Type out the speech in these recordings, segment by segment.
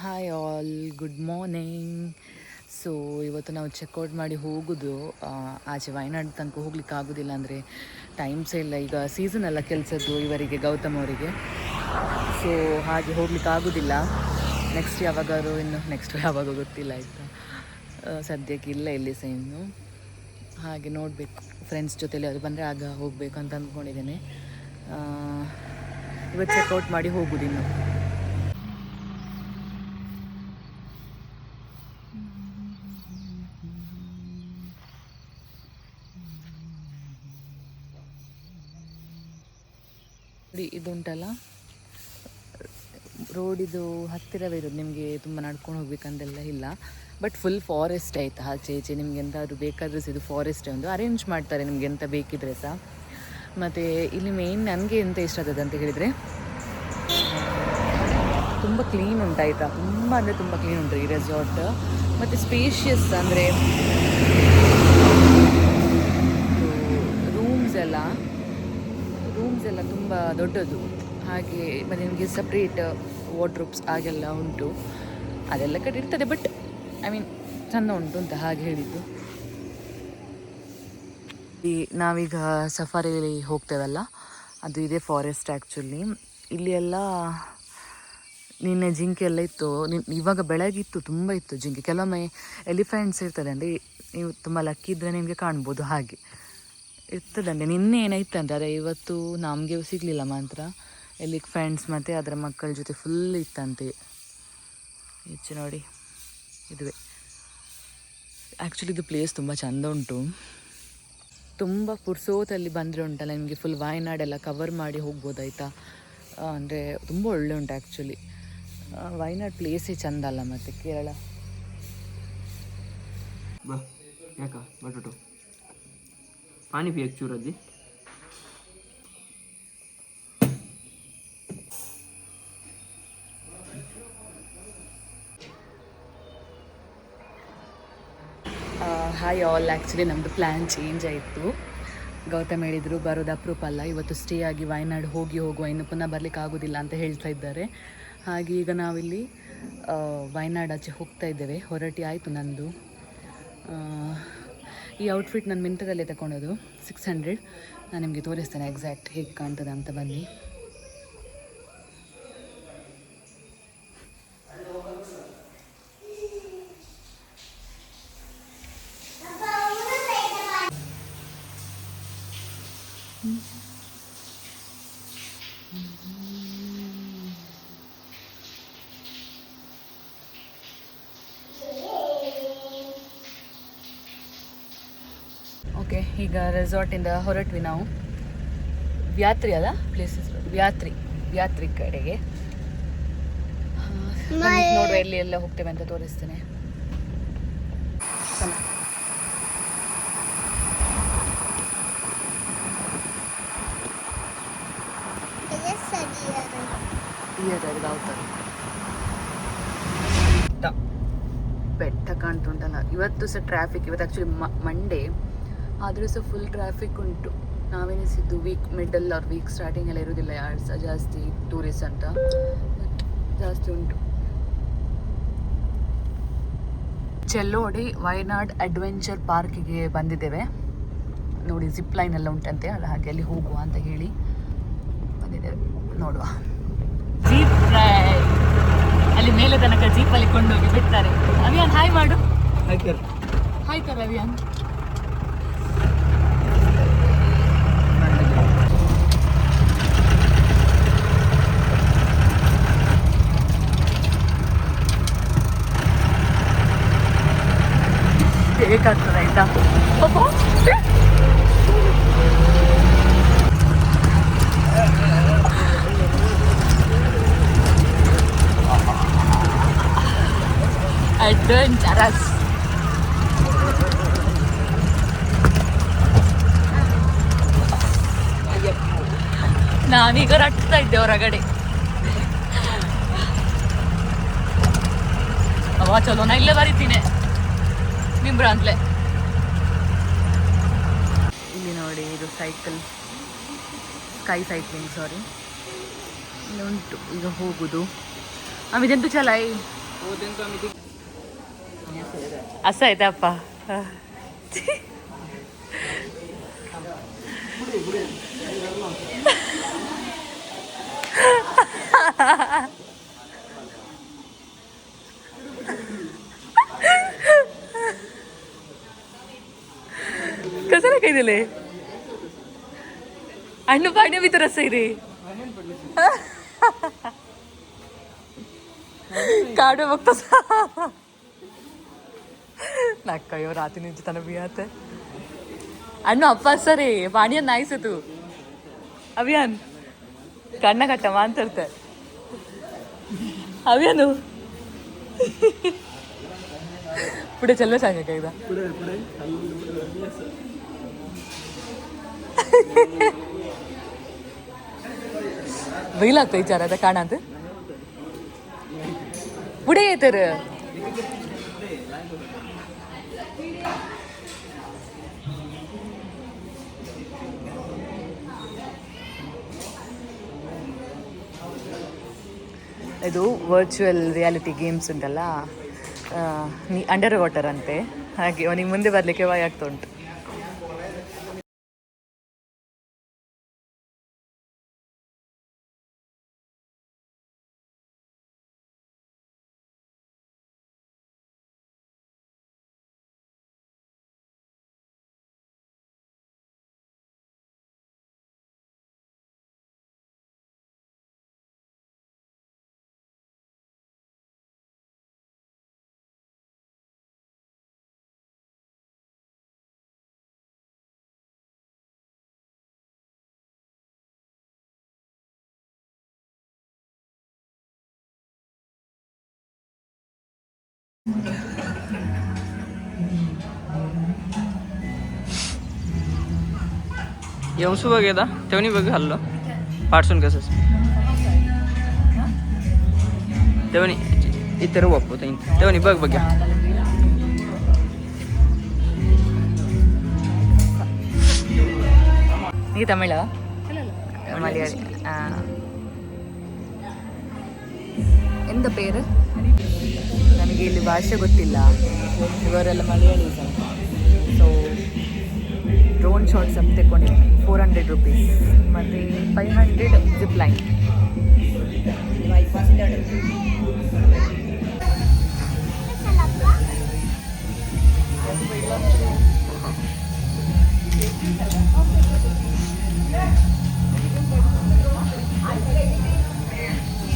Hi all, good morning. So ಇವತ್ತು ನಾವು checkout ಮಾಡಿ ಹೋಗೋದು ಆಚೆ ವಯನಾಡ್ ತನಕ ಹೋಗ್ಲಿಕ್ಕೆ ಆಗೋದಿಲ್ಲ, ಅಂದರೆ ಟೈಮ್ಸೇ ಇಲ್ಲ. ಈಗ ಸೀಸನ್ ಅಲ್ಲ ಕೆಲಸದ್ದು ಇವರಿಗೆ, ಗೌತಮ್ ಅವರಿಗೆ. ಸೊ ಹಾಗೆ ಹೋಗ್ಲಿಕ್ಕೆ ಆಗೋದಿಲ್ಲ. ನೆಕ್ಸ್ಟ್ ಯಾವಾಗ ಗೊತ್ತಿಲ್ಲ ಆಯಿತಾ. ಸದ್ಯಕ್ಕೆ ಇಲ್ಲ ಇಲ್ಲಿ ಸಹ ಇನ್ನು. ಹಾಗೆ ನೋಡಬೇಕು, ಫ್ರೆಂಡ್ಸ್ ಜೊತೆಲಿ ಅದು ಬಂದರೆ ಆಗ ಹೋಗಬೇಕು ಅಂತ ಅಂದ್ಕೊಂಡಿದ್ದೇನೆ. ಇವತ್ತು ಚೆಕ್ಔಟ್ ಮಾಡಿ ಹೋಗೋದು ಇನ್ನು. ಇದುಂಟಲ್ಲ ರೋಡಿದು ಹತ್ತಿರವೇ ಇರೋದು, ನಿಮಗೆ ತುಂಬ ನಡ್ಕೊಂಡು ಹೋಗ್ಬೇಕಂತೆಲ್ಲ ಇಲ್ಲ. ಬಟ್ ಫುಲ್ ಫಾರೆಸ್ಟ್ ಆಯಿತಾ ಆಚೆ ಈಚೆ. ನಿಮ್ಗೆ ಎಂತಾದರೂ ಬೇಕಾದರೆ ಸಹ ಇದು ಫಾರೆಸ್ಟ್ ಒಂದು ಅರೇಂಜ್ ಮಾಡ್ತಾರೆ ನಿಮ್ಗೆ ಎಂತ ಬೇಕಿದ್ರೆ ಸಹ. ಮತ್ತು ಇಲ್ಲಿ ಮೇಯ್ನ್ ನನಗೆ ಎಂತ ಇಷ್ಟ ಆಗ್ತದೆ ಅಂತ ಹೇಳಿದರೆ, ತುಂಬ ಕ್ಲೀನ್ ಉಂಟಾಯ್ತಾ, ತುಂಬ ಅಂದರೆ ತುಂಬ ಕ್ಲೀನ್ ಉಂಟು ಈ ರೆಸಾರ್ಟ್. ಮತ್ತು ಸ್ಪೇಷಿಯಸ್, ಅಂದರೆ ರೂಮ್ಸ್ ಎಲ್ಲ ತುಂಬ ದೊಡ್ಡದು. ಹಾಗೆ ಮತ್ತು ನಿಮಗೆ ಸಪ್ರೇಟ್ ವಾರ್ಡ್ರೋಬ್ಸ್ ಹಾಗೆಲ್ಲ ಉಂಟು. ಅದೆಲ್ಲ ಕಡೆ ಇರ್ತದೆ, ಬಟ್ ಐ ಮೀನ್ ಚೆಂದ ಉಂಟು ಅಂತ ಹಾಗೆ ಹೇಳಿದ್ದು. ನಾವೀಗ ಸಫಾರಿಲಿ ಹೋಗ್ತೇವಲ್ಲ, ಅದು ಇದೆ ಫಾರೆಸ್ಟ್ ಆ್ಯಕ್ಚುಲಿ. ಇಲ್ಲಿ ಎಲ್ಲ ನಿನ್ನೆ ಜಿಂಕೆ ಎಲ್ಲ ಇತ್ತು. ಇವಾಗ ಬೆಳಗಿತ್ತು, ತುಂಬ ಇತ್ತು ಜಿಂಕೆ. ಕೆಲವೊಮ್ಮೆ ಎಲಿಫೆಂಟ್ಸ್ ಇರ್ತದೆ, ಅಂದರೆ ನೀವು ತುಂಬ ಲಕ್ಕಿ ಇದ್ದರೆ ನಿಮಗೆ ಕಾಣ್ಬೋದು, ಹಾಗೆ ಇರ್ತದಂತೆ. ನಿನ್ನೆ ಏನಾಯ್ತಂತೆ, ಆದರೆ ಇವತ್ತು ನಮಗೆ ಸಿಗಲಿಲ್ಲ ಮಾತ್ರ. ಎಲಿಫೆಂಟ್ಸ್ ಮತ್ತು ಅದರ ಮಕ್ಕಳ ಜೊತೆ ಫುಲ್ ಇತ್ತಂತೆ. ಹೆಚ್ಚು ನೋಡಿ, ಇದುವೇ ಆ್ಯಕ್ಚುಲಿ ಇದು ಪ್ಲೇಸ್ ತುಂಬ ಚೆಂದ ಉಂಟು. ತುಂಬ ಪುರ್ಸೋತಲ್ಲಿ ಬಂದರೆ ಉಂಟಲ್ಲ, ನಿಮಗೆ ಫುಲ್ ವಯನಾಡೆಲ್ಲ ಕವರ್ ಮಾಡಿ ಹೋಗ್ಬೋದಾಯ್ತಾ. ಅಂದರೆ ತುಂಬ ಒಳ್ಳೆ ಉಂಟು ಆ್ಯಕ್ಚುಲಿ. ವಯನಾಡ್ ಪ್ಲೇಸೇ ಚೆಂದ ಅಲ್ಲ, ಮತ್ತು ಕೇರಳ. पानी भी एक चूरदी ಹಾಯ್ ಆಲ್, ಆ್ಯಕ್ಚುಲಿ ನಮ್ಮದು ಪ್ಲ್ಯಾನ್ ಚೇಂಜ್ ಆಯಿತು. ಗೌತಮ್ ಹೇಳಿದರು ಬರೋದು ಅಪ್ರೂಪ ಅಲ್ಲ, ಇವತ್ತು ಸ್ಟೇ ಆಗಿ ವಯನಾಡ್ ಹೋಗುವ, ಇನ್ನು ಪುನಃ ಬರಲಿಕ್ಕೆ ಆಗೋದಿಲ್ಲ ಅಂತ ಹೇಳ್ತಾ ಇದ್ದಾರೆ. ಹಾಗೆ ಈಗ ನಾವಿಲ್ಲಿ ವಯನಾಡ್ ಆಚೆ ಹೋಗ್ತಾ ಇದ್ದೇವೆ. ಹೊರಟಿ ಆಯಿತು ನಂದು. ಈ ಔಟ್ಫಿಟ್ ನಾನು ಮಿಂತ್ರದಲ್ಲೇ ತಗೊಂಡೋದು, 600. ನಾನು ನಿಮಗೆ ತೋರಿಸ್ತೇನೆ ಎಕ್ಸಾಕ್ಟ್ ಹೇಗೆ ಕಾಣ್ತದೆ ಅಂತ. ಬನ್ನಿ. ಓಕೆ, ಈಗ ರೆಸಾರ್ಟಿಂದ ಹೊರಟ್ವಿ ನಾವು. ವ್ಯಾತ್ರಿ ಅಲ್ಲ ಪ್ಲೇಸಸ್, ವ್ಯಾತ್ರಿ ಕಡೆಗೆ ನೋಡುವ ಎಲ್ಲಿ ಎಲ್ಲ ಹೋಗ್ತೇವೆ ಅಂತ ತೋರಿಸ್ತೇನೆ. ಬೆಟ್ಟ ಕಾಣ್ತುಂಟಲ್ಲ. ಇವತ್ತು ಸಹ ಟ್ರಾಫಿಕ್, ಇವತ್ತು ಆ್ಯಕ್ಚುಲಿ ಮಂಡೇ ಆದರೂ ಸಹ ಫುಲ್ ಟ್ರಾಫಿಕ್ ಉಂಟು. ನಾವೆನಿಸಿದ್ದು week middle or week starting ಎಲ್ಲ ಇರೋದಿಲ್ಲ ಯಾರು ಸಹ ಜಾಸ್ತಿ ಟೂರಿಸ್ಟ್ ಅಂತ, ಬಟ್ ಜಾಸ್ತಿ ಉಂಟು. ಚೆಲ್ಲೋಡಿ ವಯನಾಡ್ ಅಡ್ವೆಂಚರ್ ಪಾರ್ಕಿಗೆ ಬಂದಿದ್ದೇವೆ. ನೋಡಿ, ಜಿಪ್ ಲೈನ್ ಎಲ್ಲ ಉಂಟಂತೆ ಅಲ್ಲ, ಹಾಗೆ ಅಲ್ಲಿ ಹೋಗುವ ಅಂತ ಹೇಳಿ ಬಂದಿದ್ದೇವೆ. ನೋಡುವ. ಜೀಪ್ ರೈಡ್ ಅಲ್ಲಿ ಮೇಲೆ ತನಕ ಜೀಪಲ್ಲಿ ಕೊಂಡೋಗಿ ಬಿಡ್ತಾರೆ. ಅವಿಯಾನ್ ಹಾಯ್ ಮಾಡು. ಹಾಯ್ ಕರ್ ಅವಿಯಾನ್. ಹೇಗಾಗ್ತದೆ ಆಯ್ತಾ. ಅಡ್ವೆಂಚರಸ್. ನಾನೀಗ ರಟ್ತಾ ಇದ್ದೆ ಹೊರಗಡೆ. ಅವ ಚಲೋ, ನಾ ಇಲ್ಲೇ ಬರೀತೀನಿ ನಿಮ್ರ ಅಂತಲೇ. ಇಲ್ಲಿ ನೋಡಿ, ಇದು ಸ್ಕೈ ಸೈಕ್ಲಿಂಗ್, ಸಾರಿ, ಇಲ್ಲಿ ಉಂಟು. ಈಗ ಹೋಗುದು. ಇದೆಂಟು ಚಲಾಯ್ असं आहे ते अप्पा कशाला काही दिले अण्णू पाणी भी तर असं आहे रे काढू बघतोस नक्का येऊ रात्री निंचताना बियात अण्णू अप्पा असं रे पाणी नाहीस तू अभियान कಣ್ಣ ಕಟ್ಟ ಮಾತಾಡ್ತೆ अभियानु पुढे चलवे सांगा का एकदा वेळ लागतो विचारायचा कानात पुढे ये तर ಇದು ವರ್ಚುವಲ್ ರಿಯಾಲಿಟಿ ಗೇಮ್ಸ್ ಉಂಟಲ್ಲ ನೀ ಅಂಡರ್ ವಾಟರ್ ಅಂತೆ ಹಾಗೆ ಅವನಿಗೆ ಮುಂದೆ ಬರಲಿಕ್ಕೆ ಭಯ ಆಗ್ತಾ ಉಂಟು येऊन बघ एकदा तेवढी बघ हल्लो पाडसून कसं तेवढी इतर वापरू तेवढी बघ बघ्या ನೀ ತಮಿಳ ಮಲಯಾಳಿ ಎಂತ ಪೇರು ನನಗೆ ಇಲ್ಲಿ ಭಾಷೆ ಗೊತ್ತಿಲ್ಲ ಇವರೆಲ್ಲ ಮಲಯಾಳಿ ಸೊ ಡ್ರೋನ್ ಶಾಟ್ಸ್ ಅಂತ ತೆಕ್ಕೊಂಡಿದ್ದೀನಿ 400 rupees ಮತ್ತು 500 ಜಿಪ್ ಲೈನ್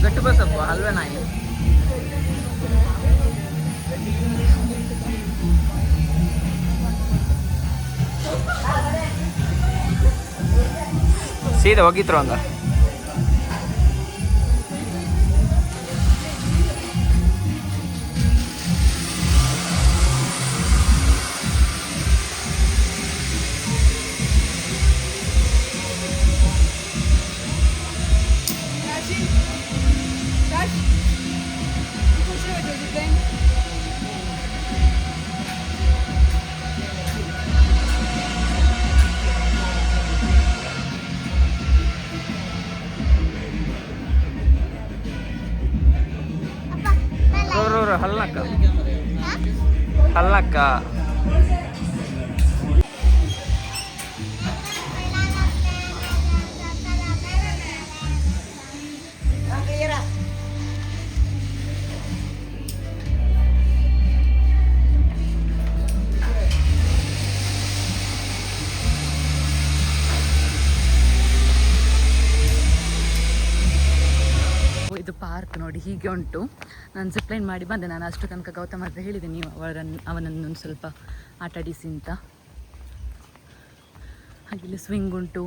गट्टू बस अब हलवे नाही ಸೀದಾ ಹೋಗಿದ್ರು ಹಂಗ ಹಲ್ಲಕ್ಕ ಹಲ್ಲಕ್ಕ ಇದು ಪಾರ್ಕ್ ನೋಡಿ ಹೀಗೆ ಉಂಟು ನಾನು ಜಿಪ್ಲೈನ್ ಮಾಡಿ ಬಂದೆ ನಾನು ಅಷ್ಟು ತನಕ ಗೌತಮ್ ಹತ್ರ ಹೇಳಿದೆ ನೀವು ಅವನನ್ನು ಒಂದು ಸ್ವಲ್ಪ ಆಟಾಡಿಸಿ ಅಂತ ಹಾಗೆ ಇಲ್ಲಿ ಸ್ವಿಂಗ್ ಉಂಟು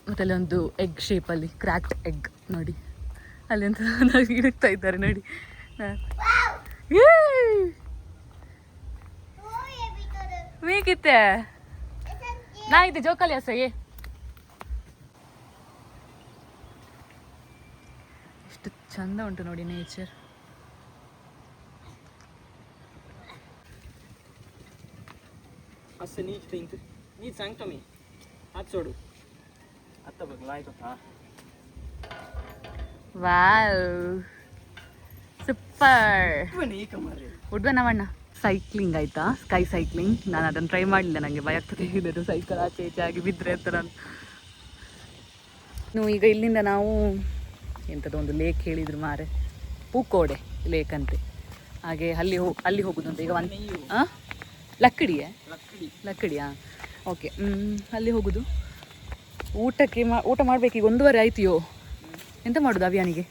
ಮತ್ತು ಅಲ್ಲಿ ಒಂದು ಎಗ್ ಶೇಪಲ್ಲಿ ಕ್ರ್ಯಾಕ್ಡ್ ಎಗ್ ನೋಡಿ ಅಲ್ಲಿ ಅಂತ ಇಡುತ್ತಾ ಇದ್ದಾರೆ ನೋಡಿ ಮೀಗಿತ್ತೆ ನಾ ಇದೆ ಜೋಕಾಲಿ ಅಸಗೆ ಎಷ್ಟು ಚಂದ ಉಂಟು ನೋಡಿ ನೇಚರ್ असं नीट थिंक नीट सांगतो मी हात सोडू आता बघ लाईक होता वाव ಸೂಪರ್ ಉಡ್ಬನವಣ್ಣ. ಸೈಕ್ಲಿಂಗ್ ಆಯಿತಾ, ಸ್ಕೈ ಸೈಕ್ಲಿಂಗ್. ನಾನು ಅದನ್ನು ಟ್ರೈ ಮಾಡಲಿಲ್ಲ, ನನಗೆ ಭಯ ಆಗ್ತದೆ ಇದು ಸೈಕಲ್ ಆಚೆ ಈಚೆ ಆಗಿ ಬಿದ್ದರೆ ಅಂತ. ನಾನು ಈಗ ಇಲ್ಲಿಂದ ನಾವು ಎಂಥದ್ದು ಒಂದು ಲೇಕ್ ಹೇಳಿದ್ರು ಮಾರೆ, ಪೂಕೋಡೆ ಲೇಕ್ ಅಂತೆ. ಹಾಗೆ ಅಲ್ಲಿ ಹೋಗೋದು ಅಂತ ಈಗ ಲಕ್ಕಡಿಯೇ ಲಕ್ಕಡಿಯಾ, ಓಕೆ. ಅಲ್ಲಿ ಹೋಗೋದು. ಊಟ ಮಾಡಬೇಕು. ಈಗ 1:15 ಆಯ್ತೀಯೋ, ಎಂತ ಮಾಡೋದು ಅವಿಯಾನಿಗೆ?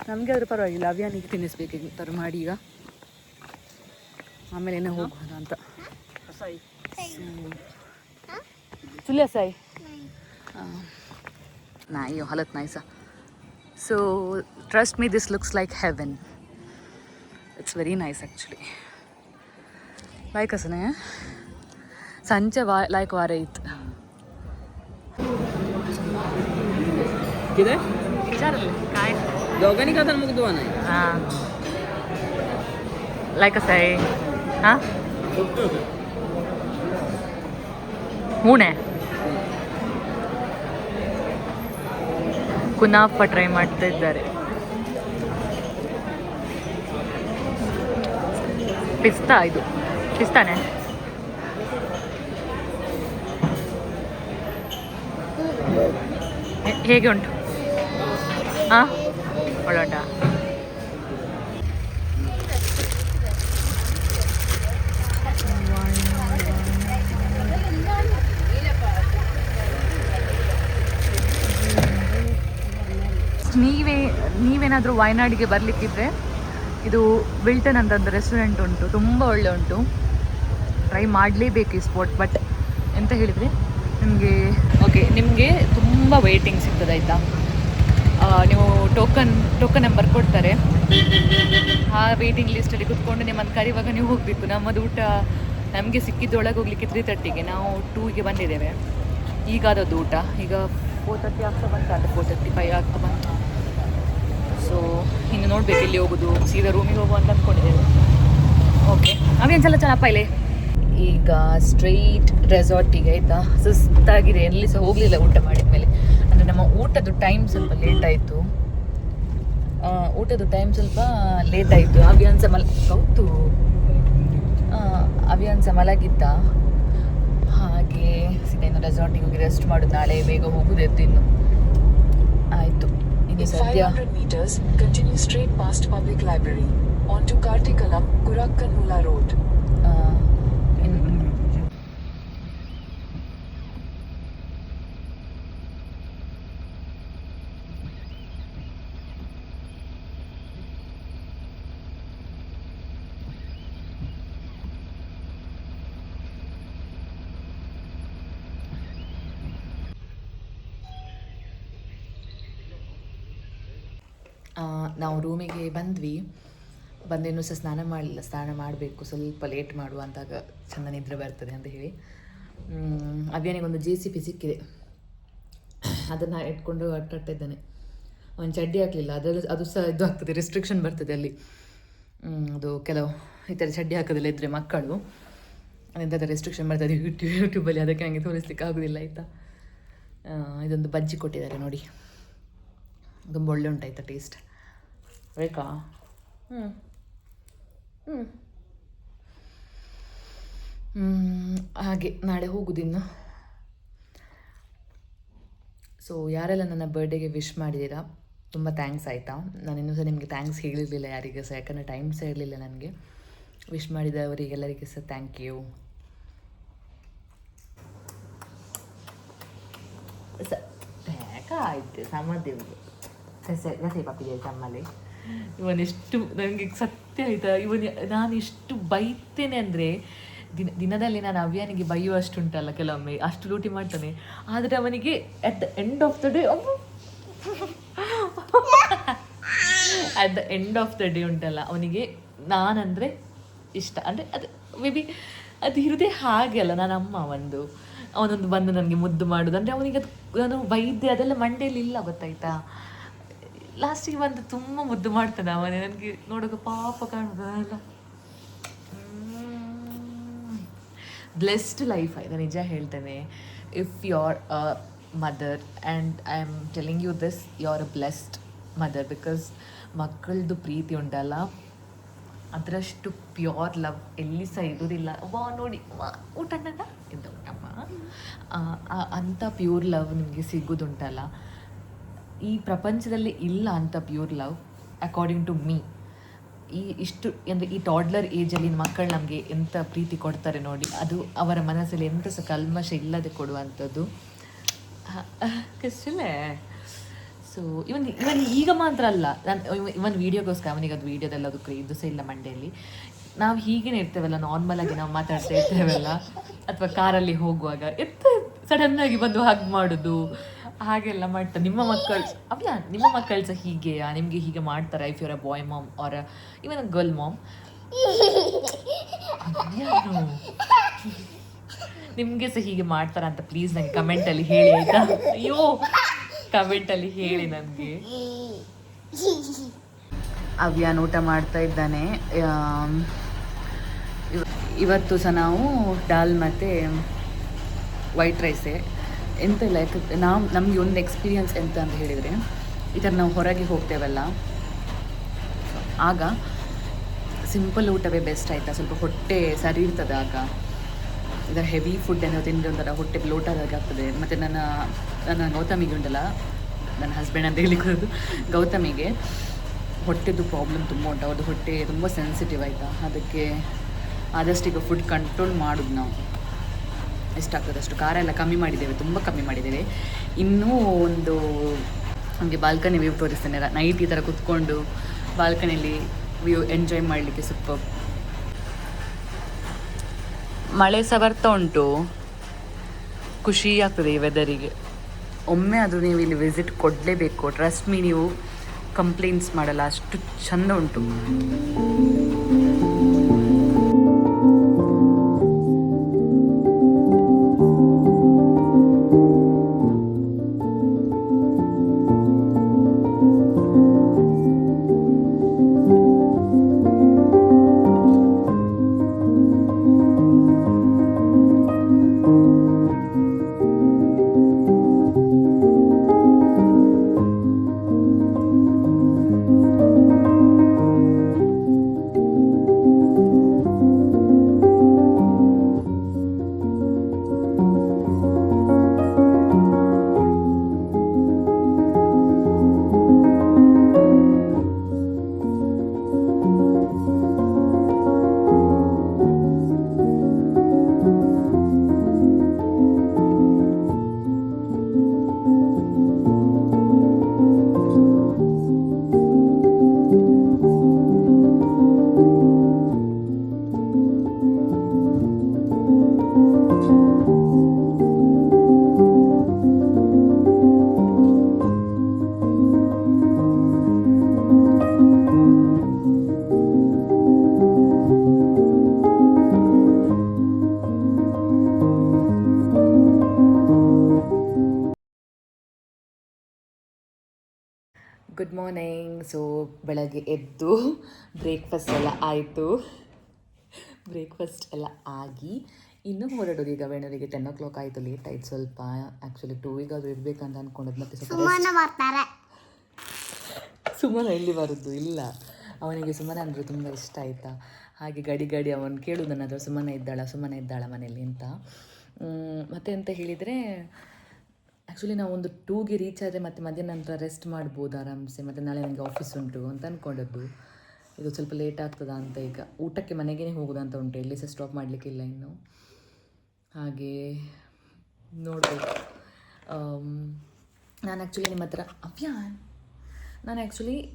ನಮಗೆ ಆದರೂ ಪರವಾಗಿಲ್ಲ, ಅವಿಯಾನಿಗೆ ತಿನ್ನಿಸ್ಬೇಕು ಥರ ಮಾಡಿ ಈಗ. ಆಮೇಲೆ ಏನೋ ಹೋಗೋದು ಅಂತ. ಸುಳ್ಯ ಸಾಯಿ ನಾಯಿಯೋ ಹಲತ್ ನಾಯಿ ಸಹ. So trust me, this looks like heaven. It's very nice actually. लायक असं नाही सांजचे लायक वारे येत किती विचारलं काय दोघांनी का तर मग दोन आहे. हां लायक असं आहे. हां ऊन आहे. ಕುನಾಫ ಟ್ರೈ ಮಾಡ್ತಾ ಇದ್ದಾರೆ. ಪಿಸ್ತಾ, ಇದು ಪಿಸ್ತಾನೆ. ಹೇಗೆ ಉಂಟು? ಹಾಂ ಒಳ್ಳೆ ಉಂಟಾ? ನೀವೇನಾದರೂ ವಯನಾಡಿಗೆ ಬರಲಿಕ್ಕಿದ್ರೆ ಇದು ವಿಲ್ಟನ್ ಅಂತಂದು ರೆಸ್ಟೋರೆಂಟ್ ಉಂಟು, ತುಂಬ ಒಳ್ಳೆ ಉಂಟು. ಟ್ರೈ ಮಾಡಲೇಬೇಕು ಈ ಸ್ಪಾಟ್. ಬಟ್ ಎಂತ ಹೇಳಿದರೆ ನಿಮಗೆ ತುಂಬ ವೇಟಿಂಗ್ ಸಿಗ್ತದೆ ಆಯಿತಾ. ನೀವು ಟೋಕನ್ ನಂಬರ್ ಕೊಡ್ತಾರೆ, ಆ ವೇಟಿಂಗ್ ಲಿಸ್ಟಲ್ಲಿ ಕೂತ್ಕೊಂಡು ನಿಮ್ಮನ್ನು ಕರೆಯುವಾಗ ನೀವು ಹೋಗಬೇಕು. ನಮ್ಮದು ಊಟ ನಮಗೆ ಸಿಕ್ಕಿದ್ದೊಳಗೆ ಹೋಗ್ಲಿಕ್ಕೆ 3:30ಗೆ, ನಾವು 2ಗೆ ಬಂದಿದ್ದೇವೆ. ಈಗ ಅದದ್ದು ಊಟ ಈಗ 4:30 ಆಗ್ತಾ ಬಂತು, ಅದು 4:35 ಆಗ್ತಾ ಬಂತು. ಸೊ ಇನ್ನು ನೋಡಬೇಕು ಎಲ್ಲಿ ಹೋಗೋದು, ಸೀದಾ ರೂಮಿಗೆ ಹೋಗುವ ಅಂತ ಅಂದ್ಕೊಂಡಿದ್ದೇವೆ. ಓಕೆ ಅವೇನು ಚಲಪ್ಪ ಇಲ್ಲಿ. ಈಗ ಸ್ಟ್ರೈಟ್ ರೆಸಾರ್ಟಿಗೆ ಆಯಿತಾ. ಸುಸ್ತಾಗಿದೆ, ಎಲ್ಲಿ ಸಹ ಹೋಗಲಿಲ್ಲ ಊಟ ಮಾಡಿದ ಮೇಲೆ. ಅಂದರೆ ನಮ್ಮ ಊಟದ ಟೈಮ್ ಸ್ವಲ್ಪ ಲೇಟ್ ಆಯಿತು. ಅವಿಯನ್ಸ ಮಲಗಿದ್ದ. ಹಾಗೆ ಸೀದಾ ಇನ್ನು ರೆಸಾರ್ಟಿಗೆ ಹೋಗಿ ರೆಸ್ಟ್ ಮಾಡೋದು. ನಾಳೆ ಬೇಗ ಹೋಗುದು ಇನ್ನು ಆಯಿತು. ಇನ್ನು ಸದ್ಯ 500 meters, continue straight past public library onto Kartikalam, Kurakkanmula road. ನಾವು ರೂಮಿಗೆ ಬಂದೇನು ಸಹ ಸ್ನಾನ ಮಾಡಲಿಲ್ಲ. ಸ್ನಾನ ಮಾಡಬೇಕು, ಸ್ವಲ್ಪ ಲೇಟ್ ಮಾಡುವ ಅಂತಾಗ ಚೆಂದ ನಿದ್ರೆ ಬರ್ತದೆ ಅಂತ ಹೇಳಿ. ಅಭಿಯಾನಿಗೊಂದು JCB ಸಿಕ್ಕಿದೆ, ಅದನ್ನು ಇಟ್ಕೊಂಡು ಅಟ್ಟಿದ್ದಾನೆ. ಅವನು ಚಡ್ಡಿ ಹಾಕಲಿಲ್ಲ, ಅದು ಸಹ ಇದು ಆಗ್ತದೆ, ರಿಸ್ಟ್ರಿಕ್ಷನ್ ಬರ್ತದೆ ಅಲ್ಲಿ. ಅದು ಕೆಲವು ಈ ಥರ ಚಡ್ಡಿ ಹಾಕೋದಿಲ್ಲ ಇದ್ದರೆ ಮಕ್ಕಳು, ಅದರಿಂದ ರೆಸ್ಟ್ರಿಕ್ಷನ್ ಬರ್ತದೆ ಯೂಟ್ಯೂಬಲ್ಲಿ. ಅದಕ್ಕೆ ನನಗೆ ತೋರಿಸ್ಲಿಕ್ಕೆ ಆಗೋದಿಲ್ಲ ಆಯಿತಾ. ಇದೊಂದು ಬಜ್ಜಿ ಕೊಟ್ಟಿದ್ದಾರೆ ನೋಡಿ, ತುಂಬ ಒಳ್ಳೆ ಉಂಟಾಯ್ತಾ ಟೇಸ್ಟ್. ಬೇಕಾ? ಹಾಗೆ ನಾಳೆ ಹೋಗುದಿನ್ನು. ಸೊ ಯಾರೆಲ್ಲ ನನ್ನ ಬರ್ಡೇಗೆ ವಿಶ್ ಮಾಡಿದ್ದೀರಾ ತುಂಬ ಥ್ಯಾಂಕ್ಸ್ ಆಯಿತಾ. ನಾನು ಇನ್ನೂ ಸಹ ನಿಮಗೆ ಥ್ಯಾಂಕ್ಸ್ ಹೇಳಿರಲಿಲ್ಲ ಯಾರಿಗೆ ಸಹ, ಯಾಕಂದರೆ ಟೈಮ್ ಸಹ ಇರಲಿಲ್ಲ ನನಗೆ. ವಿಶ್ ಮಾಡಿದವರಿಗೆಲ್ಲರಿಗೆ ಸಹ ಥ್ಯಾಂಕ್ ಯು. ಆಯ್ತು ಸಮದೇವ್ರು ಸರಿ ಪಾಪಿದೆ ತಮ್ಮಲ್ಲಿ. ಇವನೆಷ್ಟು ನನಗೆ ಸತ್ಯ ಆಯಿತಾ, ನಾನು ಎಷ್ಟು ಬೈತೇನೆ ಅಂದರೆ ದಿನದಲ್ಲಿ ನಾನು ಅವಿಯಾನಿಗೆ ಬೈಯುವಷ್ಟು ಉಂಟಲ್ಲ, ಕೆಲವೊಮ್ಮೆ ಅಷ್ಟು ಲೂಟಿ ಮಾಡ್ತಾನೆ. ಆದರೆ ಅವನಿಗೆ at the end of the day ಉಂಟಲ್ಲ, ಅವನಿಗೆ ನಾನಂದರೆ ಇಷ್ಟ. ಅಂದರೆ ಅದು ಮೇ ಬಿ ಅದು ಇರೋದೇ ಹಾಗೆ ಅಲ್ಲ. ನನ್ನ ಅಮ್ಮ ಅವನೊಂದು ಬಂದು ನನಗೆ ಮುದ್ದು ಮಾಡೋದು, ಅಂದರೆ ಅವನಿಗೆ ಅದು ನಾನು ವೈದ್ಯ ಅದೆಲ್ಲ ಮಂಡೆಯಲ್ಲಿ ಇಲ್ಲ, ಗೊತ್ತಾಯ್ತಾ. ಲಾಸ್ಟಿಗೆ ಬಂದು ತುಂಬ ಮುದ್ದು ಮಾಡ್ತಾನೆ ಅವನೇ. ನನಗೆ ನೋಡೋಕೆ ಪಾಪ ಕಾಣೋದಲ್ಲ. ಬ್ಲೆಸ್ಡ್ ಲೈಫ್ ಆಯಿತಾ, ನಿಜ ಹೇಳ್ತೇನೆ. If you are a mother and I am telling you this, you are a blessed mother, because ಮಕ್ಕಳದು ಪ್ರೀತಿ ಉಂಟಲ್ಲ ಅದರಷ್ಟು ಪ್ಯೂರ್ ಲವ್ ಎಲ್ಲಿ ಸಹ ಇರೋದಿಲ್ಲ. ವಾ ನೋಡಿ ವಾ ಊಟ ಎಂತ ಊಟಮ್ಮ ಅಂಥ ಪ್ಯೂರ್ ಲವ್ ನಿಮಗೆ ಸಿಗೋದುಂಟಲ್ಲ ಈ ಪ್ರಪಂಚದಲ್ಲಿ ಇಲ್ಲ ಅಂಥ pure love according to me. ಇಷ್ಟು ಅಂದರೆ ಈ ಟಾಡ್ಲರ್ ಏಜಲ್ಲಿ ಮಕ್ಕಳು ನಮಗೆ ಎಂಥ ಪ್ರೀತಿ ಕೊಡ್ತಾರೆ ನೋಡಿ, ಅದು ಅವರ ಮನಸ್ಸಲ್ಲಿ ಎಂಥ ಸಹ ಕಲ್ಮಶ ಇಲ್ಲದೆ ಕೊಡುವಂಥದ್ದು. ಕಷ್ಟಲೇ. ಸೊ ಇವನ್ ಈಗ ಮಾತ್ರ ಅಲ್ಲ, ಇವನ್ ವೀಡಿಯೋಗೋಸ್ಕರ ಅವನಿಗೆ ಅದು ವೀಡಿಯೋದೆಲ್ಲ ಅದಕ್ಕೆ ಇದು ಸಹ ಇಲ್ಲ ಮಂಡೆಯಲ್ಲಿ. ನಾವು ಹೀಗೇ ಇರ್ತೇವಲ್ಲ, ನಾರ್ಮಲಾಗಿ ನಾವು ಮಾತಾಡ್ತಾ ಇರ್ತೇವಲ್ಲ, ಅಥವಾ ಕಾರಲ್ಲಿ ಹೋಗುವಾಗ ಸಡನ್ನಾಗಿ ಬಂದು ಹಗ್ ಮಾಡೋದು ಹಾಗೆಲ್ಲ ಮಾಡ್ತಾರೆ. ನಿಮ್ಮ ಮಕ್ಕಳು ಸಹ ಹೀಗೆಯಾ? ನಿಮಗೆ ಹೀಗೆ ಮಾಡ್ತಾರೆ? If your a boy mom are even a girl mom, ನಿಮಗೆ ಸಹ ಹೀಗೆ ಮಾಡ್ತಾರ ಅಂತ ಪ್ಲೀಸ್ ನನಗೆ ಕಮೆಂಟಲ್ಲಿ ಹೇಳಿ ಆಯಿತಾ? ಅಯ್ಯೋ ಕಮೆಂಟಲ್ಲಿ ಹೇಳಿ ನನಗೆ. ಅವ್ಯಾನ್ ಊಟ ಮಾಡ್ತಾ ಇದ್ದಾನೆ. ಇವತ್ತು ಸಹ ನಾವು ದಾಲ್ ಮತ್ತು ವೈಟ್ ರೈಸೇ, ಎಂತ ಇಲ್ಲ. ಯಾಕೆ ನಮಗೆ ಒಂದು ಎಕ್ಸ್ಪೀರಿಯನ್ಸ್ ಎಂತ ಅಂತ ಹೇಳಿದರೆ, ಈ ಥರ ನಾವು ಹೊರಗೆ ಹೋಗ್ತೇವಲ್ಲ ಆಗ ಸಿಂಪಲ್ ಊಟವೇ ಬೆಸ್ಟ್ ಆಯಿತಾ, ಸ್ವಲ್ಪ ಹೊಟ್ಟೆ ಸರಿ ಇರ್ತದೆ ಆಗ. ಇದರ ಹೆವಿ ಫುಡ್ ಏನೋ ತಿಂದರೆ ಒಂಥರ ಹೊಟ್ಟೆ ಬ್ಲೋಟ್ ಆದಾಗೆ ಆಗ್ತದೆ. ಮತ್ತು ನನ್ನ ಗೌತಮಿಗೆ ಉಂಟಲ್ಲ, ನನ್ನ ಹಸ್ಬೆಂಡ್ ಅಂತ ಹೇಳಿಕೊಳ್ಳೋದು, ಗೌತಮಿಗೆ ಹೊಟ್ಟೆದು ಪ್ರಾಬ್ಲಮ್ ತುಂಬ ಉಂಟು. ಅವ್ರದ್ದು ಹೊಟ್ಟೆ ತುಂಬ ಸೆನ್ಸಿಟಿವ್ ಆಯಿತಾ, ಅದಕ್ಕೆ ಆದಷ್ಟು ಈಗ ಫುಡ್ ಕಂಟ್ರೋಲ್ ಮಾಡೋದು ನಾವು. ಎಷ್ಟಾಗ್ತದೆ ಅಷ್ಟು. ಖಾರ ಎಲ್ಲ ಕಮ್ಮಿ ಮಾಡಿದ್ದೇವೆ, ತುಂಬ ಕಮ್ಮಿ ಮಾಡಿದ್ದೇವೆ. ಇನ್ನೂ ಒಂದು ನಮಗೆ ಬಾಲ್ಕನಿ ವ್ಯೂ ತೋರಿಸ್ತೇನೆ. ನೈಟ್ ಈ ಥರ ಕುತ್ಕೊಂಡು ಬಾಲ್ಕನಿಯಲ್ಲಿ ವ್ಯೂ ಎಂಜಾಯ್ ಮಾಡಲಿಕ್ಕೆ ಸೂಪರ್. ಮಳೆ ಸಹ ಬರ್ತಾ ಉಂಟು, ಖುಷಿ ಆಗ್ತದೆ ಈ ವೆದರಿಗೆ. ಒಮ್ಮೆ ಅದು ನೀವು ಇಲ್ಲಿ ವಿಸಿಟ್ ಕೊಡಲೇಬೇಕು. ಟ್ರಸ್ಟ್ ಮೀ, ನೀವು ಕಂಪ್ಲೇಂಟ್ಸ್ ಮಾಡಲ್ಲ, ಅಷ್ಟು ಚೆಂದ ಉಂಟು. Good morning. ಸೊ ಬೆಳಗ್ಗೆ ಎದ್ದು ಬ್ರೇಕ್ಫಾಸ್ಟ್ ಎಲ್ಲ ಆಯಿತು. ಬ್ರೇಕ್ಫಾಸ್ಟ್ ಎಲ್ಲ ಆಗಿ ಇನ್ನೂ ಹೊರಡೋದು. ಈಗ ವೇಣೂರಿಗೆ 10 o'clock ಆಯಿತು, ಲೇಟ್ ಆಯಿತು ಸ್ವಲ್ಪ. ಆ್ಯಕ್ಚುಲಿ 2 ಅದು ಇರಬೇಕಂತ ಅಂದ್ಕೊಂಡದ್ದು. ಮತ್ತೆ ಸ್ವಲ್ಪ ಸುಮ್ಮನೆ ಎಲ್ಲಿ ಬರೋದು ಇಲ್ಲ, ಅವನಿಗೆ ಸುಮ್ಮನೆ ಅಂದರೆ ತುಂಬ ಇಷ್ಟ ಆಯಿತಾ. ಹಾಗೆ ಗಡಿ ಅವನು ಕೇಳೋದು ನನ್ನ ಹತ್ರ, ಸುಮ್ಮನೆ ಇದ್ದಾಳ ಮನೇಲಿ ಅಂತ. ಮತ್ತೆ ಅಂತ ಹೇಳಿದರೆ, ಆ್ಯಕ್ಚುಲಿ ನಾವು ಒಂದು 2ಗೆ ರೀಚ್ ಆದರೆ ಮತ್ತೆ ಮಧ್ಯಾಹ್ನ ನಂತರ ರೆಸ್ಟ್ ಮಾಡ್ಬೋದು ಆರಾಮ್ಸೆ. ಮತ್ತು ನಾಳೆ ನನಗೆ ಆಫೀಸ್ ಉಂಟು ಅಂತ ಅಂದ್ಕೊಂಡದ್ದು. ಇದು ಸ್ವಲ್ಪ ಲೇಟ್ ಆಗ್ತದಾ ಅಂತ. ಈಗ ಊಟಕ್ಕೆ ಮನೆಗೇ ಹೋಗೋದಂತ ಉಂಟು, ಎಲ್ಲಿ ಸಹ ಸ್ಟಾಪ್ ಮಾಡಲಿಕ್ಕಿಲ್ಲ ಇನ್ನು. ಹಾಗೆ ನೋಡಬೇಕು. ನಾನು ಆ್ಯಕ್ಚುಲಿ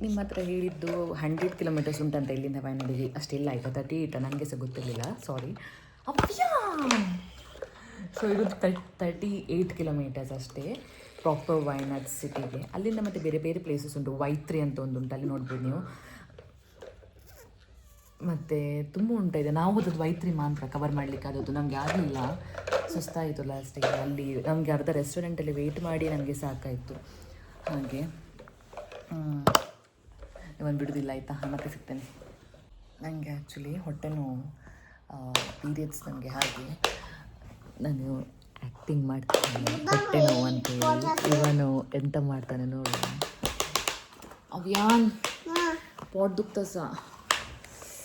ನಿಮ್ಮ ಹತ್ರ ಹೇಳಿದ್ದು 100 kilometers ಉಂಟಂತ ಇಲ್ಲಿಂದ ವಯನಾಡಿಗೆ. ಅಷ್ಟಿಲ್ಲ ಆಯಿತಾ, 38 ನನಗೆ ಸಹ ಗೊತ್ತಿರಲಿಲ್ಲ, ಸಾರಿ. ಸೊ ಇದು 38 kilometers ಅಷ್ಟೇ ಪ್ರಾಪರ್ ವಯನಾಡ್ ಸಿಟಿಗೆ. ಅಲ್ಲಿಂದ ಮತ್ತು ಬೇರೆ ಬೇರೆ ಪ್ಲೇಸಸ್ ಉಂಟು. ವೈತ್ರಿ ಅಂತ ಒಂದು ಉಂಟು, ಅಲ್ಲಿ ನೋಡ್ಬೋದು ನೀವು. ಮತ್ತು ತುಂಬ ಉಂಟಿದೆ. ನಾವು ಹೋದದ್ದು ವೈತ್ರಿ ಮಾತ್ರ ಕವರ್ ಮಾಡಲಿಕ್ಕೆ ಆದದ್ದು, ನಮಗೆ ಆಗಲಿಲ್ಲ, ಸುಸ್ತಾಯಿತು ಲಾಸ್ಟಿಗೆ. ಅಲ್ಲಿ ನಮಗೆ ಅರ್ಧ ರೆಸ್ಟೋರೆಂಟಲ್ಲಿ ವೆಯ್ಟ್ ಮಾಡಿ ನನಗೆ ಸಾಕಾಯಿತು. ಹಾಗೆ ಇವನು ಬಿಡೋದಿಲ್ಲ ಆಯಿತಾ, ಮತ್ತೆ ಸಿಗ್ತೇನೆ. ನನಗೆ ಆ್ಯಕ್ಚುಲಿ ಹೊಟ್ಟೆ ನೋವು, ಪೀರಿಯಡ್ಸ್ ನನಗೆ. ಹಾಗೆ ನಾನು ಆ್ಯಕ್ಟಿಂಗ್ ಮಾಡ್ತೀನಿ ಹೊಟ್ಟೆ ನೋವು ಅಂತೇಳಿ. ಇವನು ಎಂತ ಮಾಡ್ತಾನೆ ನೋಡಿ. ಅವ್ಯಾನ್ पोट दुखतंसा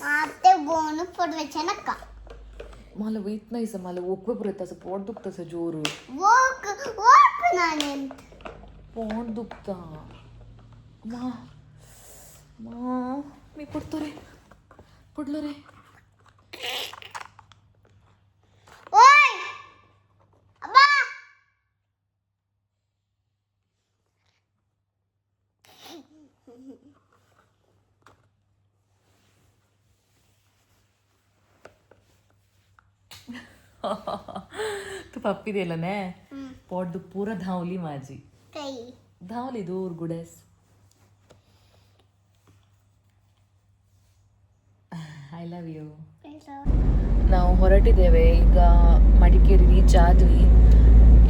माते बोन पडवायचे नका मला वेट नाही सा मला ओकवे पुरत असं पोट दुखतंसा जोरू वोक वोक नाने पोट दुखता मा मा मी पडतो रे पडलो रे ओय अब्बा तू पप्पी दिलं ना पोट दुख पूरा धावली माझी काही धावली दूर गुडेस ಐ ಲವ್ ಯು ನಾವು ಹೊರಟಿದ್ದೇವೆ ಈಗ ಮಡಿಕೇರಿ ರೀಚ್ ಆದ್ವಿ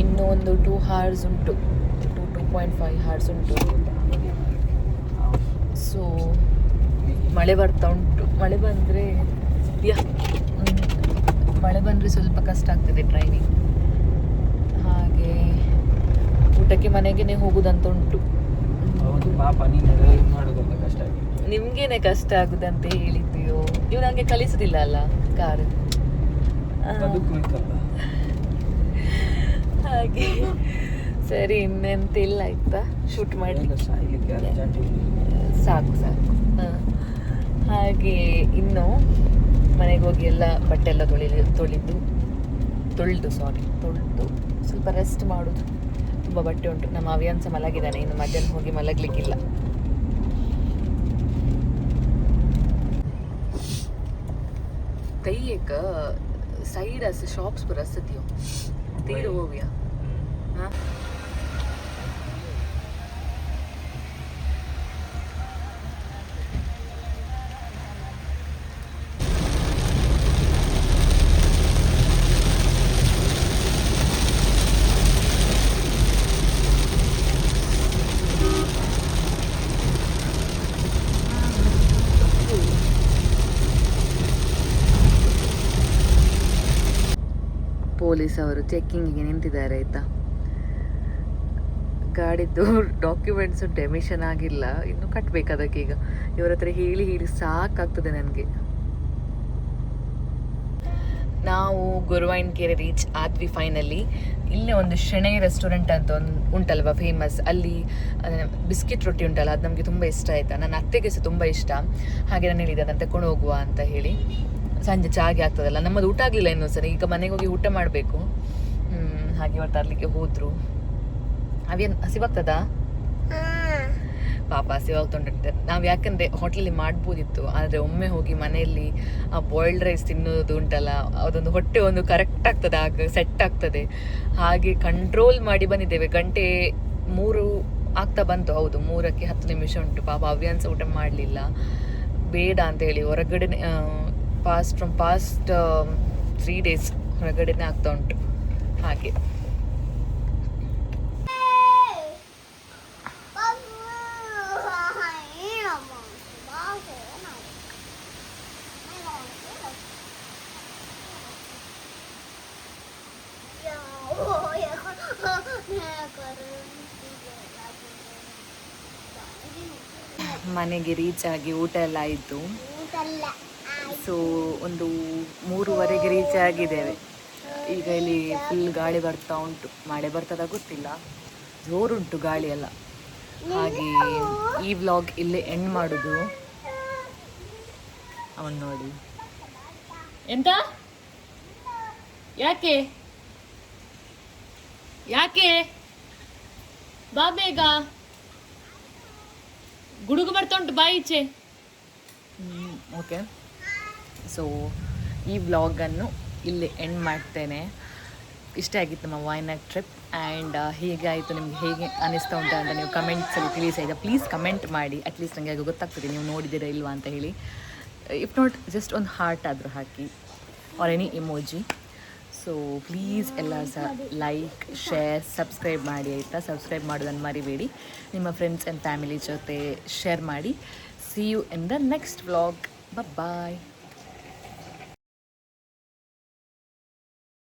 ಇನ್ನೂ ಒಂದು 2 hours ಉಂಟು 2.5 hours ಉಂಟು ಸೊ ಮಳೆ ಬರ್ತಾ ಉಂಟು ಮಳೆ ಬಂದರೆ ಮಳೆ ಬಂದರೆ ಸ್ವಲ್ಪ ಕಷ್ಟ ಆಗ್ತದೆ ಡ್ರೈವಿಂಗ್ ಹಾಗೆ ಊಟಕ್ಕೆ ಮನೆಗೇ ಹೋಗುದಂತ ಉಂಟು ನಿಮ್ಗೇನೆ ಕಷ್ಟ ಆಗುದಂತ ಹೇಳಿದ್ದೀಯೋ ನೀವು ನನಗೆ ಕಲಿಸುದಿಲ್ಲ ಅಲ್ಲ ಕಾರ್ ಹಾಗೆ ಸರಿ ಇನ್ನೆಂತಿಲ್ಲ ಆಯ್ತಾ ಶೂಟ್ ಮಾಡಿ ಸಾಕು ಸಾಕು ಹಾಗೆ ಇನ್ನು ಮನೆಗೆ ಹೋಗಿ ಎಲ್ಲ ಬಟ್ಟೆ ಎಲ್ಲ ತೊಳೆದು ಸ್ವಲ್ಪ ರೆಸ್ಟ್ ಮಾಡೋದು ತುಂಬ ಬಟ್ಟೆ ಉಂಟು ನಮ್ಮ ಅವಿಯನ್ಸ ಮಲಗಿದ್ದಾನೆ ಇನ್ನು ಮಧ್ಯಾಹ್ನ ಹೋಗಿ ಮಲಗಲಿಕ್ಕಿಲ್ಲ कई एक साइड ऐसे शॉप्स पर रसती हो तीर हो गया हाँ ಪೊಲೀಸ್ ಅವರು ಚೆಕ್ಕಿಂಗಿಗೆ ನಿಂತಿದ್ದಾರೆ ಆಯಿತಾ ಗಾಡಿದ್ದು ಡಾಕ್ಯುಮೆಂಟ್ಸು ಡೆಮಿಷನ್ ಆಗಿಲ್ಲ ಇನ್ನು ಕಟ್ಟಬೇಕು ಅದಕ್ಕೆ ಈಗ ಇವ್ರ ಹತ್ರ ಹೇಳಿ ಸಾಕಾಗ್ತದೆ ನನಗೆ ನಾವು ಗುರುವಾಯಿನಕೆರೆ ರೀಚ್ ಆದ್ವಿ ಫೈನಲಿ ಇಲ್ಲೇ ಒಂದು ಶೆಣೈ ರೆಸ್ಟೋರೆಂಟ್ ಅಂತ ಒಂದು ಉಂಟಲ್ವ ಫೇಮಸ್ ಅಲ್ಲಿ ಬಿಸ್ಕಿಟ್ ರೊಟ್ಟಿ ಉಂಟಲ್ಲ ಅದು ನಮಗೆ ತುಂಬ ಇಷ್ಟ ಆಯಿತಾ ನನ್ನ ಅತ್ತೆಗೆ ಸಹ ತುಂಬ ಇಷ್ಟ ಹಾಗೆ ನಾನು ಹೇಳಿದೆ ಅದನ್ನು ತಗೊಂಡು ಹೋಗುವ ಅಂತ ಹೇಳಿ ಸಂಜೆ ಚಾಗೆ ಆಗ್ತದಲ್ಲ ನಮ್ಮದು ಊಟ ಆಗಲಿಲ್ಲ ಇನ್ನೂ ಸರಿ ಈಗ ಮನೆಗೆ ಹೋಗಿ ಊಟ ಮಾಡಬೇಕು ಹಾಗೆ ಅವ್ರು ತರಲಿಕ್ಕೆ ಹೋದರು ಅವೇನು ಹಸಿವಾಗ್ತದಾ ಪಾಪ ಹಸಿವಾಗ್ತುಂಟು ನಾವು ಯಾಕಂದರೆ ಹೋಟ್ಲಲ್ಲಿ ಮಾಡ್ಬೋದಿತ್ತು ಆದರೆ ಒಮ್ಮೆ ಹೋಗಿ ಮನೆಯಲ್ಲಿ ಆ ಬಾಯ್ಲ್ಡ್ ರೈಸ್ ತಿನ್ನೋದು ಉಂಟಲ್ಲ ಅದೊಂದು ಹೊಟ್ಟೆ ಒಂದು ಕರೆಕ್ಟ್ ಆಗ್ತದೆ ಆಗ ಸೆಟ್ ಆಗ್ತದೆ ಹಾಗೆ ಕಂಟ್ರೋಲ್ ಮಾಡಿ ಬಂದಿದ್ದೇವೆ 3 ಆಗ್ತಾ ಬಂತು ಹೌದು 3ಕ್ಕೆ 10 ನಿಮಿಷ ಉಂಟು ಪಾಪ ಅವ್ಯಾನ್ಸ ಊಟ ಮಾಡಲಿಲ್ಲ ಬೇಡ ಅಂತ ಹೇಳಿ ಹೊರಗಡೆ ಪಾಸ್ಟ್ 3 days ಹೊರಗಡೆನೇ ಆಗ್ತಾ ಉಂಟು ಹಾಗೆ ಮನೆಗೆ ರೀಚ್ ಆಗಿ ಊಟ ಎಲ್ಲ ಆಯಿತು ಸೊ ಒಂದು 3:15ಗೆ ರೀಚ್ ಆಗಿದ್ದೇವೆ ಈಗ ಇಲ್ಲಿ ಫುಲ್ ಗಾಳಿ ಬರ್ತಾ ಉಂಟು ಮಳೆ ಬರ್ತದ ಗೊತ್ತಿಲ್ಲ ಜೋರುಂಟು ಗಾಳಿ ಎಲ್ಲ ಹಾಗೆ ಈ ವ್ಲಾಗ್ ಇಲ್ಲೇ ಎಂಡ್ ಮಾಡೋದು ಅವನು ನೋಡಿ ಎಂತ ಯಾಕೆ ಯಾಕೆ ಬಾ ಬೇಗ ಗುಡುಗು ಬರ್ತಾ ಉಂಟು ಬಾ ಈಚೆ ಓಕೆ ಸೊ ಈ ವ್ಲಾಗನ್ನು ಇಲ್ಲಿ ಎಂಡ್ ಮಾಡ್ತೇನೆ ಇಷ್ಟ ಆಗಿತ್ತು ನಮ್ಮ ವಯನಾಡ್ ಟ್ರಿಪ್ ಆ್ಯಂಡ್ ಹೇಗೆ ಆಯಿತು ನಿಮ್ಗೆ ಹೇಗೆ ಅನ್ನಿಸ್ತಾ ಉಂಟು ಅಂತ ನೀವು ಕಮೆಂಟ್ಸಲ್ಲಿ ತಿಳಿಸಿದ ಪ್ಲೀಸ್ ಕಮೆಂಟ್ ಮಾಡಿ ಅಟ್ಲೀಸ್ಟ್ ನನಗೆ ಆಗ ಗೊತ್ತಾಗ್ತದೆ ನೀವು ನೋಡಿದ್ದೀರಾ ಇಲ್ವಾ ಅಂತ ಹೇಳಿ ಇಫ್ ನಾಟ್ ಜಸ್ಟ್ ಒಂದು ಹಾರ್ಟ್ ಆದರೂ ಹಾಕಿ or any emoji so please ಎಲ್ಲ ಸಹ ಲೈಕ್ ಶೇರ್ ಸಬ್ಸ್ಕ್ರೈಬ್ ಮಾಡಿ ಆಯಿತಾ ಸಬ್ಸ್ಕ್ರೈಬ್ ಮಾಡೋದನ್ನು ಮರಿಬೇಡಿ ನಿಮ್ಮ ಫ್ರೆಂಡ್ಸ್ ಆ್ಯಂಡ್ ಫ್ಯಾಮಿಲಿ ಜೊತೆ ಶೇರ್ ಮಾಡಿ see you in the next vlog bye